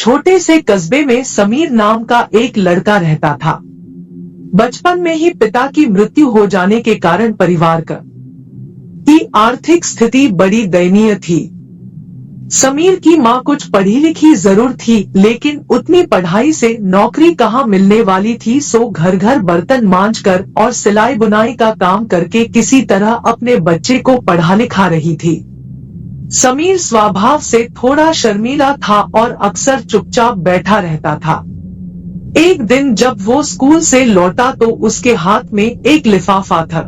छोटे से कस्बे में समीर नाम का एक लड़का रहता था। बचपन में ही पिता की मृत्यु हो जाने के कारण परिवार की आर्थिक स्थिति बड़ी दयनीय थी। समीर की मां कुछ पढ़ी लिखी जरूर थी, लेकिन उतनी पढ़ाई से नौकरी कहाँ मिलने वाली थी, सो घर घर बर्तन मांजकर और सिलाई बुनाई का काम करके किसी तरह अपने बच्चे को पढ़ा लिखा रही थी। समीर स्वभाव से थोड़ा शर्मीला था और अक्सर चुपचाप बैठा रहता था। एक दिन जब वो स्कूल से लौटा तो उसके हाथ में एक लिफाफा था।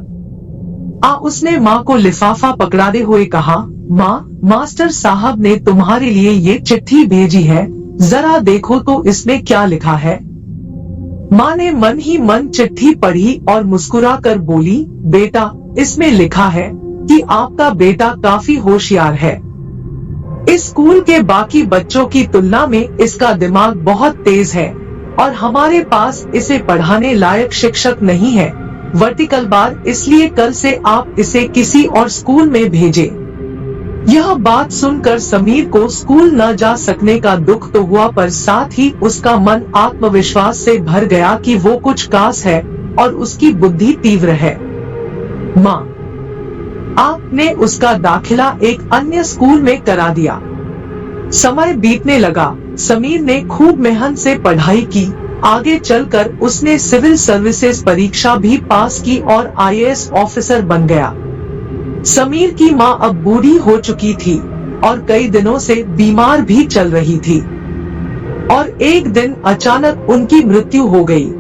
उसने माँ को लिफाफा पकड़ाते हुए कहा, माँ, मास्टर साहब ने तुम्हारे लिए ये चिट्ठी भेजी है, जरा देखो तो इसमें क्या लिखा है। माँ ने मन ही मन चिट्ठी पढ़ी और मुस्कुराकर बोली, बेटा, इसमें लिखा है कि आपका बेटा काफी होशियार है। इस स्कूल के बाकी बच्चों की तुलना में इसका दिमाग बहुत तेज है और हमारे पास इसे पढ़ाने लायक शिक्षक नहीं है। वर्टिकल बार, इसलिए कल से आप इसे किसी और स्कूल में भेजें। यह बात सुनकर समीर को स्कूल न जा सकने का दुख तो हुआ, पर साथ ही उसका मन आत्मविश्वास से भर गया कि वो कुछ खास है और उसकी बुद्धि तीव्र है। माँ, आपने उसका दाखिला एक अन्य स्कूल में करा दिया। समय बीतने लगा। समीर ने खूब मेहनत से पढ़ाई की। आगे चलकर उसने सिविल सर्विसेज परीक्षा भी पास की और आईएएस ऑफिसर बन गया। समीर की मां अब बूढ़ी हो चुकी थी और कई दिनों से बीमार भी चल रही थी और एक दिन अचानक उनकी मृत्यु हो गई।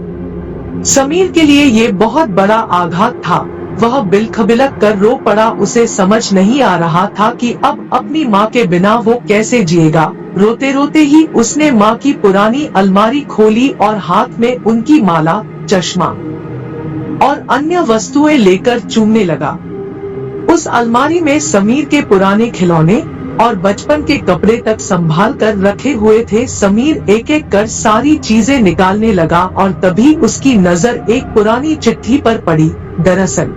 समीर के लिए ये बहुत बड़ा आघात था। वह बिलखबिलक कर रो पड़ा। उसे समझ नहीं आ रहा था कि अब अपनी माँ के बिना वो कैसे जिएगा। रोते रोते ही उसने माँ की पुरानी अलमारी खोली और हाथ में उनकी माला, चश्मा और अन्य वस्तुएं लेकर चूमने लगा। उस अलमारी में समीर के पुराने खिलौने और बचपन के कपड़े तक संभाल कर रखे हुए थे। समीर एक एक कर सारी चीजें निकालने लगा और तभी उसकी नजर एक पुरानी चिट्ठी पर पड़ी। दरअसल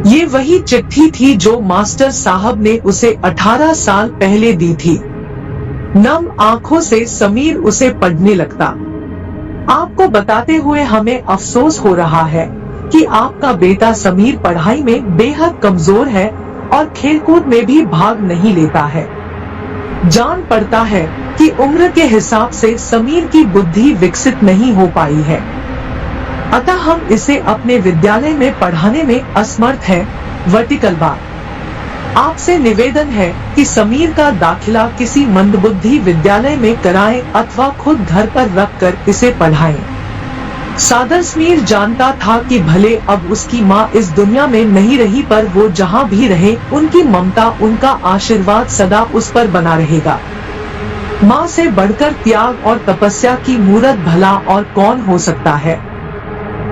ये वही चिट्ठी थी जो मास्टर साहब ने उसे 18 साल पहले दी थी। नम आंखों से समीर उसे पढ़ने लगता। आपको बताते हुए हमें अफसोस हो रहा है कि आपका बेटा समीर पढ़ाई में बेहद कमजोर है और खेलकूद में भी भाग नहीं लेता है। जान पड़ता है कि उम्र के हिसाब से समीर की बुद्धि विकसित नहीं हो पाई है, अतः हम इसे अपने विद्यालय में पढ़ाने में असमर्थ हैं। वर्टिकल बार, आपसे निवेदन है कि समीर का दाखिला किसी मंदबुद्धि विद्यालय में कराएं अथवा खुद घर पर रखकर इसे पढ़ाएं। सादर समीर जानता था कि भले अब उसकी माँ इस दुनिया में नहीं रही, पर वो जहाँ भी रहे उनकी ममता, उनका आशीर्वाद सदा उस पर बना रहेगा। माँ से बढ़कर त्याग और तपस्या की मूरत भला और कौन हो सकता है।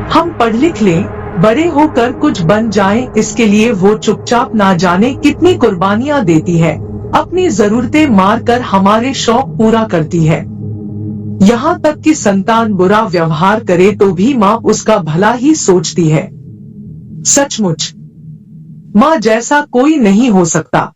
हम पढ़ लिख लें, बड़े होकर कुछ बन जाएं, इसके लिए वो चुपचाप ना जाने कितनी कुर्बानियां देती है। अपनी जरूरतें मार कर हमारे शौक पूरा करती है। यहाँ तक कि संतान बुरा व्यवहार करे तो भी माँ उसका भला ही सोचती है। सचमुच माँ जैसा कोई नहीं हो सकता।